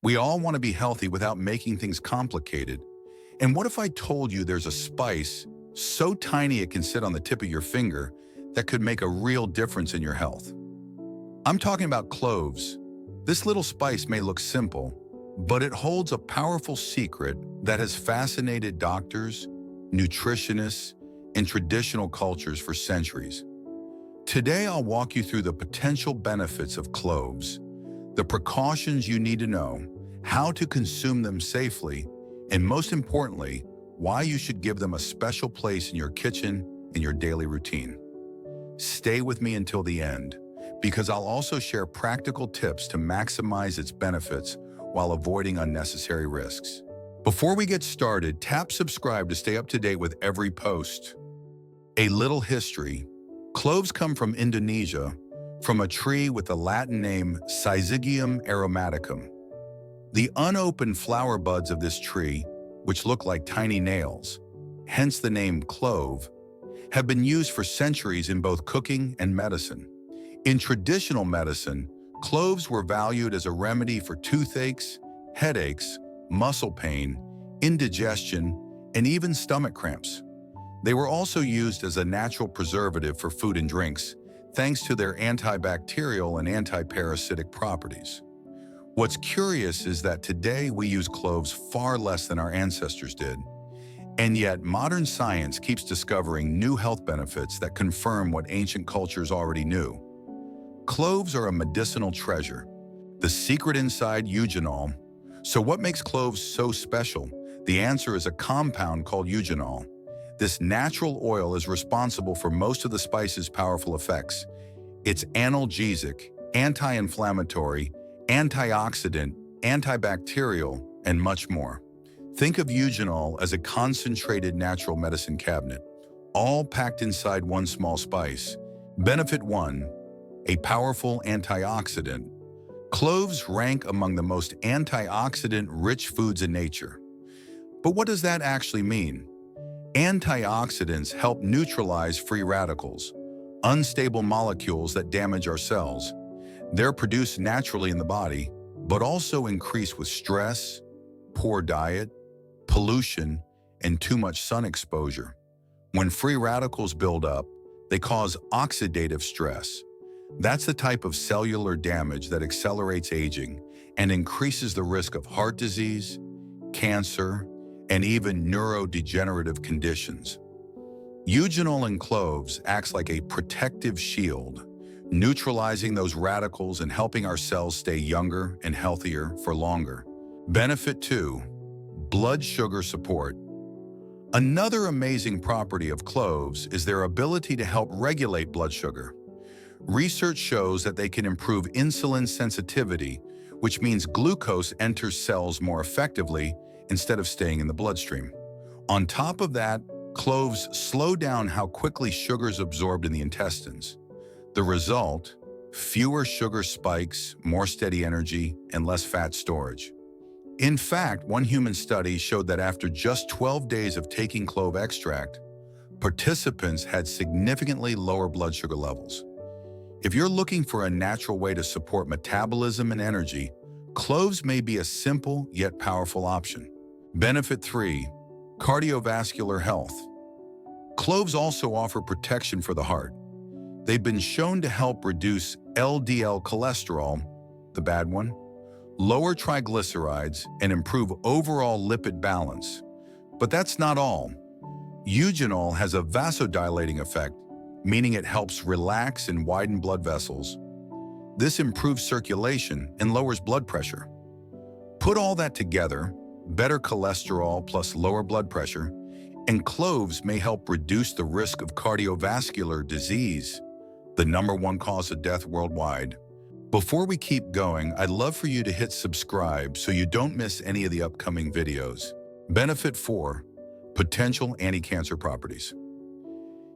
We all want to be healthy without making things complicated. And what if I told you there's a spice so tiny it can sit on the tip of your finger that could make a real difference in your health? I'm talking about cloves. This little spice may look simple, but it holds a powerful secret that has fascinated doctors, nutritionists, and traditional cultures for centuries. Today, I'll walk you through the potential benefits of cloves, the precautions you need to know, how to consume them safely, and most importantly, why you should give them a special place in your kitchen and your daily routine. Stay with me until the end, because I'll also share practical tips to maximize its benefits while avoiding unnecessary risks. Before we get started, tap subscribe to stay up to date with every post. A little history. Cloves come from Indonesia, from a tree with the Latin name Syzygium aromaticum. The unopened flower buds of this tree, which look like tiny nails, hence the name clove, have been used for centuries in both cooking and medicine. In traditional medicine, cloves were valued as a remedy for toothaches, headaches, muscle pain, indigestion, and even stomach cramps. They were also used as a natural preservative for food and drinks, thanks to their antibacterial and antiparasitic properties. What's curious is that today we use cloves far less than our ancestors did, and yet modern science keeps discovering new health benefits that confirm what ancient cultures already knew. Cloves are a medicinal treasure, the secret inside Eugenol. So what makes cloves so special? The answer is a compound called Eugenol. This natural oil is responsible for most of the spice's powerful effects. It's analgesic, anti-inflammatory, antioxidant, antibacterial, and much more. Think of Eugenol as a concentrated natural medicine cabinet, all packed inside one small spice. Benefit 1. A powerful antioxidant. Cloves rank among the most antioxidant-rich foods in nature. But what does that actually mean? Antioxidants help neutralize free radicals, unstable molecules that damage our cells. They're produced naturally in the body, but also increase with stress, poor diet, pollution, and too much sun exposure. When free radicals build up, they cause oxidative stress. That's the type of cellular damage that accelerates aging and increases the risk of heart disease, cancer, and even neurodegenerative conditions. Eugenol in cloves acts like a protective shield, neutralizing those radicals and helping our cells stay younger and healthier for longer. Benefit 2. Blood sugar support. Another amazing property of cloves is their ability to help regulate blood sugar. Research shows that they can improve insulin sensitivity, which means glucose enters cells more effectively instead of staying in the bloodstream. On top of that, cloves slow down how quickly sugar is absorbed in the intestines. The result? Fewer sugar spikes, more steady energy, and less fat storage. In fact, one human study showed that after just 12 days of taking clove extract, participants had significantly lower blood sugar levels. If you're looking for a natural way to support metabolism and energy, cloves may be a simple yet powerful option. Benefit 3. Cardiovascular health. Cloves also offer protection for the heart. They've been shown to help reduce LDL cholesterol, the bad one, lower triglycerides, and improve overall lipid balance. But that's not all. Eugenol has a vasodilating effect, meaning it helps relax and widen blood vessels. This improves circulation and lowers blood pressure. Put all that together, better cholesterol plus lower blood pressure, and cloves may help reduce the risk of cardiovascular disease, the #1 cause of death worldwide. Before we keep going, I'd love for you to hit subscribe so you don't miss any of the upcoming videos. Benefit 4. Potential anti-cancer properties.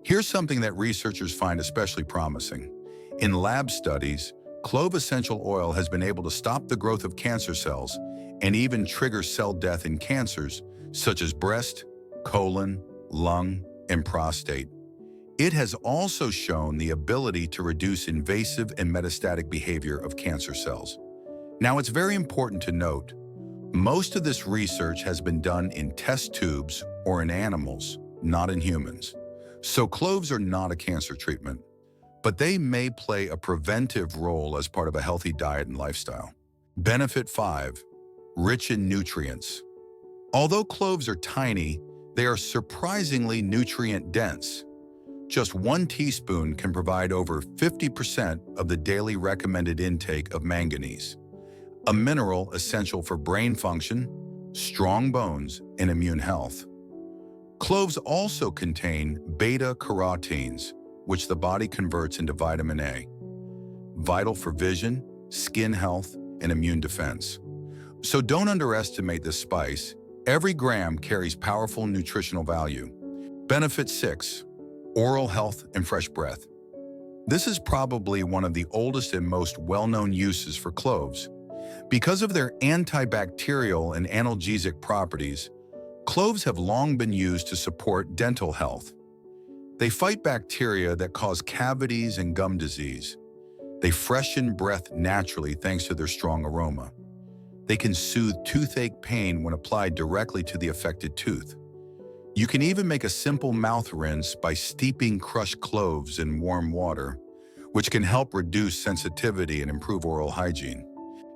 Here's something that researchers find especially promising. In lab studies, clove essential oil has been able to stop the growth of cancer cells and even trigger cell death in cancers such as breast, colon, lung, and prostate. It has also shown the ability to reduce invasive and metastatic behavior of cancer cells. Now, it's very important to note, most of this research has been done in test tubes or in animals, not in humans. So cloves are not a cancer treatment, but they may play a preventive role as part of a healthy diet and lifestyle. Benefit 5. Rich in nutrients. Although cloves are tiny, they are surprisingly nutrient-dense. Just 1 teaspoon can provide over 50% of the daily recommended intake of manganese, a mineral essential for brain function, strong bones, and immune health. Cloves also contain beta-carotenes, which the body converts into vitamin A, vital for vision, skin health, and immune defense. So don't underestimate this spice. Every gram carries powerful nutritional value. Benefit 6. Oral health and fresh breath. This is probably one of the oldest and most well-known uses for cloves. Because of their antibacterial and analgesic properties, cloves have long been used to support dental health. They fight bacteria that cause cavities and gum disease. They freshen breath naturally thanks to their strong aroma. They can soothe toothache pain when applied directly to the affected tooth. You can even make a simple mouth rinse by steeping crushed cloves in warm water, which can help reduce sensitivity and improve oral hygiene.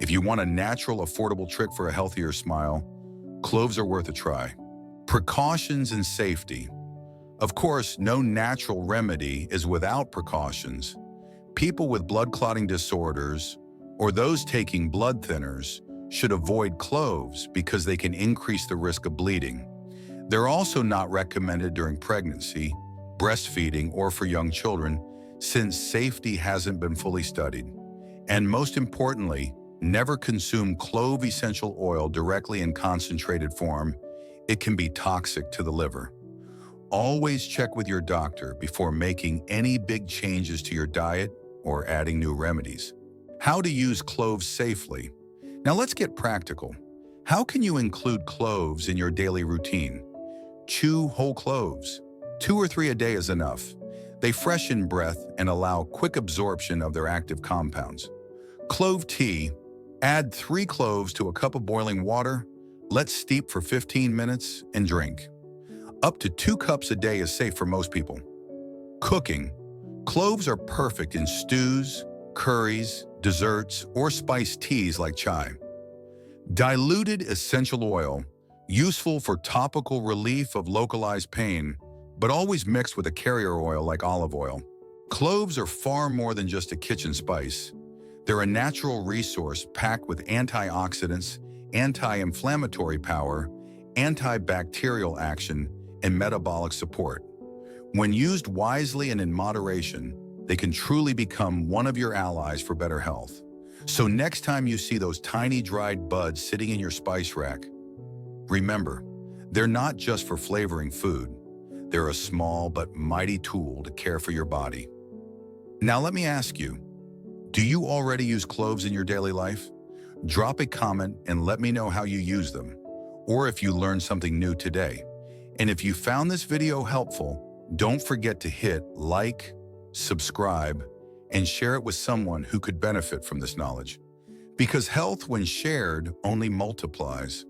If you want a natural, affordable trick for a healthier smile, cloves are worth a try. Precautions and safety. Of course, no natural remedy is without precautions. People with blood clotting disorders or those taking blood thinners should avoid cloves because they can increase the risk of bleeding. They're also not recommended during pregnancy, breastfeeding, or for young children, since safety hasn't been fully studied. And most importantly, never consume clove essential oil directly in concentrated form. It can be toxic to the liver. Always check with your doctor before making any big changes to your diet or adding new remedies. How to use cloves safely. Now let's get practical. How can you include cloves in your daily routine? Chew whole cloves. 2 or 3 a day is enough. They freshen breath and allow quick absorption of their active compounds. Clove tea. Add 3 cloves to a cup of boiling water. Let steep for 15 minutes and drink. Up to 2 cups a day is safe for most people. Cooking. Cloves are perfect in stews, curries, desserts, or spiced teas like chai. Diluted essential oil, useful for topical relief of localized pain, but always mixed with a carrier oil like olive oil. Cloves are far more than just a kitchen spice. They're a natural resource packed with antioxidants, anti-inflammatory power, antibacterial action, and metabolic support. When used wisely and in moderation, they can truly become one of your allies for better health. So next time you see those tiny dried buds sitting in your spice rack, remember, they're not just for flavoring food. They're a small but mighty tool to care for your body. Now let me ask you, do you already use cloves in your daily life? Drop a comment and let me know how you use them, or if you learned something new today. And if you found this video helpful, don't forget to hit like, subscribe, and share it with someone who could benefit from this knowledge. Because health, when shared, only multiplies.